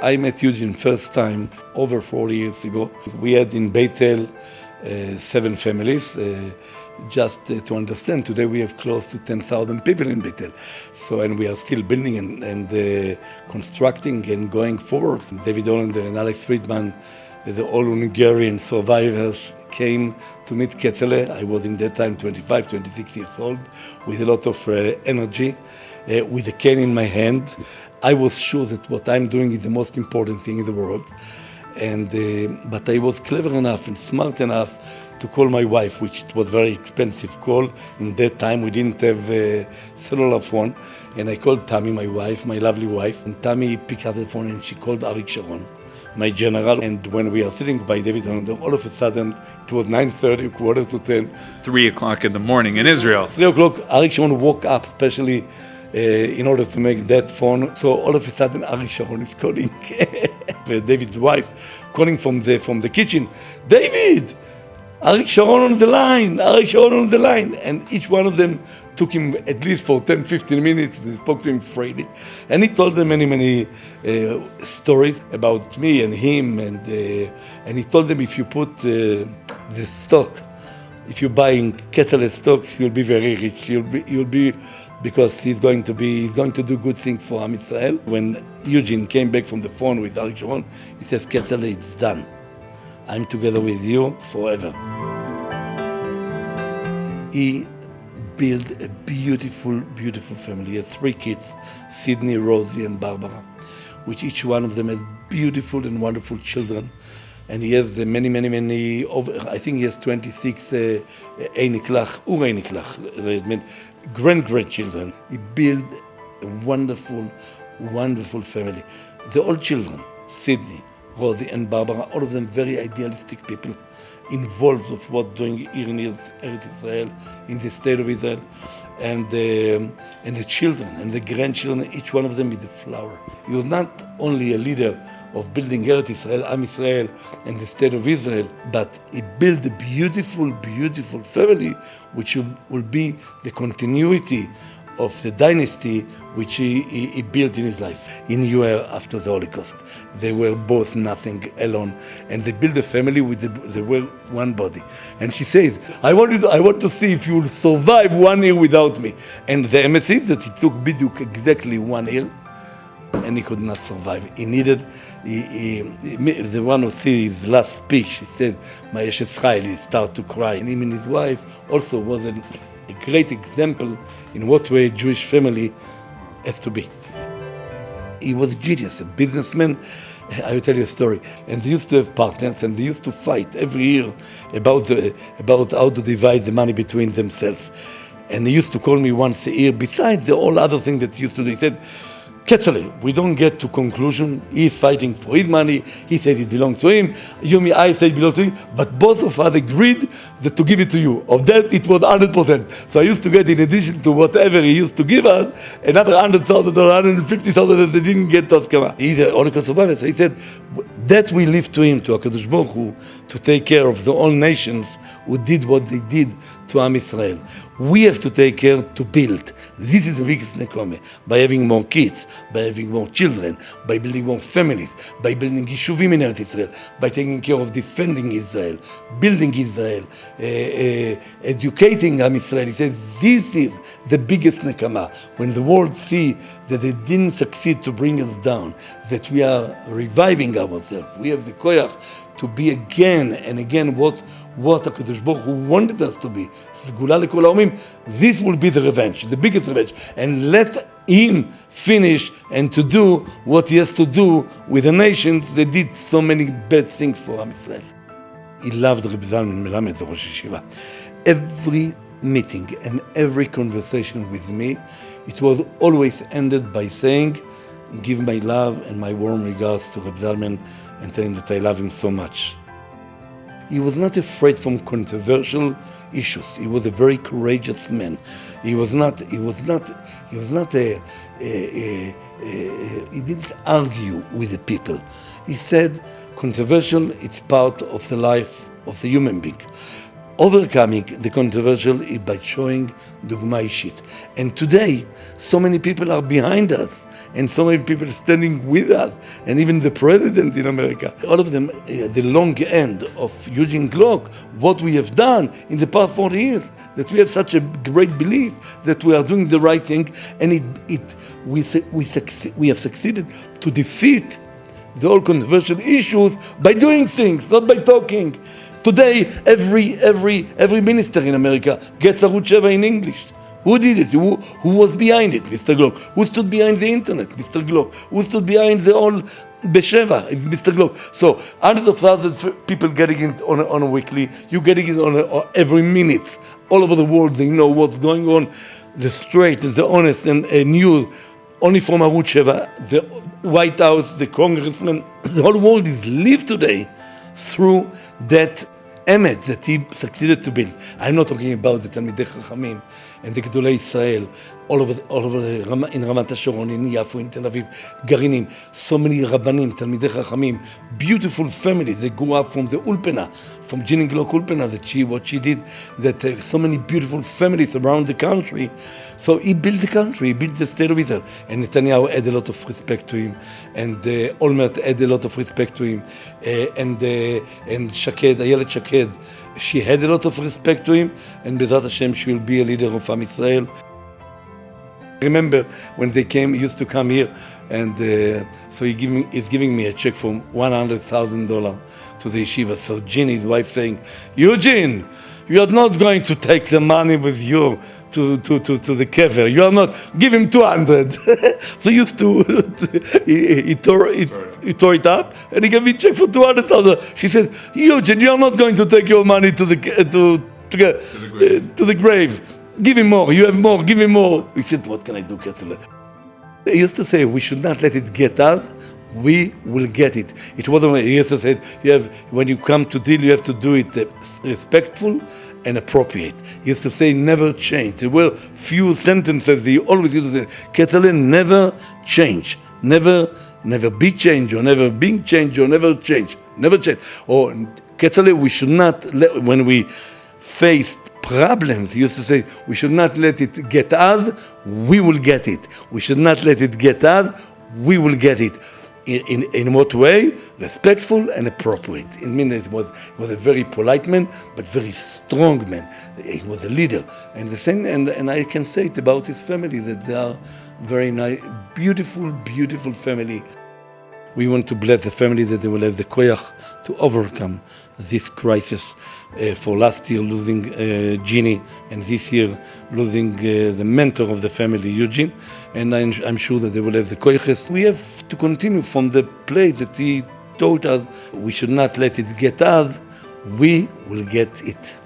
I met Eugen first time over 40 years ago. We had in Beit El 7 families. Just to understand, today we have close to 10,000 people in Beit El. So, and we are still building and constructing and going forward. David Hollander and Alex Friedman, the all-Hungarian survivors, came to meet Ketzele. I was in that time 25, 26 years old, with a lot of energy, with a cane in my hand. I was sure that what I'm doing is the most important thing in the world. But I was clever enough and smart enough to call my wife, which was very expensive call. In that time, we didn't have a cellular phone. And I called Tammy, my wife, my lovely wife. And Tammy picked up the phone and she called Arik Sharon, my general. And when we are sitting by David Hollander, all of a sudden, it was 9:30, 9:45. 3 o'clock in the morning in Israel. 3 o'clock, Arik Sharon woke up, especially in order to make that phone. So all of a sudden, Arik Sharon is calling. David's wife calling from the kitchen. David! Arik Sharon on the line, Arik Sharon on the line. And each one of them took him at least for 10, 15 minutes. They spoke to him freely. And he told them many stories about me and him. And he told them, if you put the stock, if you're buying Ketzele stock, you'll be very rich. You'll be because he's going to do good things for Am Israel. When Eugen came back from the phone with Arik Sharon, he says, Ketzele, it's done. I'm together with you forever. He built a beautiful, beautiful family. He has 3 kids, Sydney, Rosie, and Barbara, which each one of them has beautiful and wonderful children. And he has many, I think he has 26 grandchildren. He built a wonderful, wonderful family. The old children, Sydney, Rosie and Barbara, all of them very idealistic people, involved of what doing here in Eretz Israel, in the state of Israel, and the children and the grandchildren, each one of them is a flower. He was not only a leader of building Eretz Israel, Am Israel, and the state of Israel, but he built a beautiful, beautiful family, which will be the continuity of the dynasty which he built in his life. He knew her after the Holocaust. They were both nothing, alone, and they built a family they were one body. And she says, I want to see if you will survive 1 year without me. And the emes is that it took Biduk exactly 1 year, and he could not survive. He needed, the one who see his last speech, he said, Ma'eshes Chayil, he started to cry. And him and his wife also was a great example in what way a Jewish family has to be. He was a genius, a businessman. I will tell you a story. And they used to have partners, and they used to fight every year about how to divide the money between themselves. And he used to call me once a year, besides the all other things that he used to do. He said, Ketzele, we don't get to conclusion. He's fighting for his money. He said it belongs to him. I said it belongs to him. But both of us agreed that to give it to you. Of that, it was 100%. So I used to get, in addition to whatever he used to give us, another $100,000 or $150,000 that they didn't get to Askama. He's an Holocaust survivor. So he said, that we leave to him, to HaKadosh Baruch Hu, to take care of the all nations who did what they did to Am Israel. We have to take care to build. This is the biggest nekome. By having more kids, by having more children, by building more families, by building yeshuvim in Eretz Israel, by taking care of defending Israel, building Israel, educating Am Israel. He says this is the biggest nekama. When the world see that they didn't succeed to bring us down, that we are reviving ourselves, we have the koyach to be again and again what HaKadosh Baruch Hu wanted us to be. This will be the revenge, the biggest revenge. And let him finish and to do what he has to do with the nations that did so many bad things for Am Israel. He loved Reb Zalman Melamed, the Rosh Yeshiva. Every meeting and every conversation with me, it was always ended by saying, give my love and my warm regards to Reb Zalman and telling that I love him so much. He was not afraid from controversial issues. He was a very courageous man. He didn't argue with the people. He said, controversial, it's part of the life of the human being. overcoming the controversial is by showing dogma ishit. And today, so many people are behind us, and so many people are standing with us, and even the president in America. All of them, the long end of Eugen Gluck, what we have done in the past 40 years, that we have such a great belief that we are doing the right thing, and we have succeeded to defeat the whole controversial issues by doing things, not by talking. Today, every minister in America gets a Arutz 7 in English. Who did it? Who was behind it? Mr. Gluck. Who stood behind the internet? Mr. Gluck. Who stood behind the whole Besheva? Mr. Gluck. So hundreds of thousands of people getting it on a weekly. You're getting it on every minute. All over the world, they know what's going on. The straight, the honest, and news. Only from Arutz 7, the White House, the congressman, the whole world is live today through that emet that he succeeded to build. I'm not talking about the Talmidei Chachamim and the Gedolei Israel, all over in Ramat HaSharon, in Yafo, in Tel Aviv, Garinim, so many Rabbanim, Talmidei Chachamim, beautiful families. They grew up from the Ulpana, from Jeannie Gluck Ulpana, what she did, that so many beautiful families around the country. So he built the country, he built the state of Israel. And Netanyahu had a lot of respect to him, and Olmert had a lot of respect to him, and Shaked, Ayelet Shaked, she had a lot of respect to him, and Bezrat Hashem, she will be a leader of Am Yisrael. I remember when they used to come here, and so he's giving me a check for $100,000 to the yeshiva. So Jeannie, his wife, saying, Eugen, you are not going to take the money with you to the kever. You are not. Give him 200. So he used he tore it up, and he gave me a check for 200,000. She says, Eugen, you are not going to take your money to the grave. Give him more. You have more. Give him more. He said, what can I do, Ketzler? He used to say, we should not let it get us. We will get it. It wasn't. He used to say, when you come to deal, you have to do it respectful and appropriate. He used to say, never change. There were few sentences he always used to say, Ketzler, never change. Never be changed, or never being changed, or never change. Never change. Or Ketzler, we should not let, when we face problems, he used to say, we should not let it get us, we will get it. We should not let it get us, we will get it. In what way? Respectful and appropriate. It means it was a very polite man, but very strong man. He was a leader. And the same, and I can say it about his family, that they are very nice, beautiful, beautiful family. We want to bless the family that they will have the koyach to overcome this crisis. For last year losing Jeannie, and this year losing the mentor of the family, Eugen. And I'm sure that they will have the koyches. We have to continue from the place that he taught us. We should not let it get us. We will get it.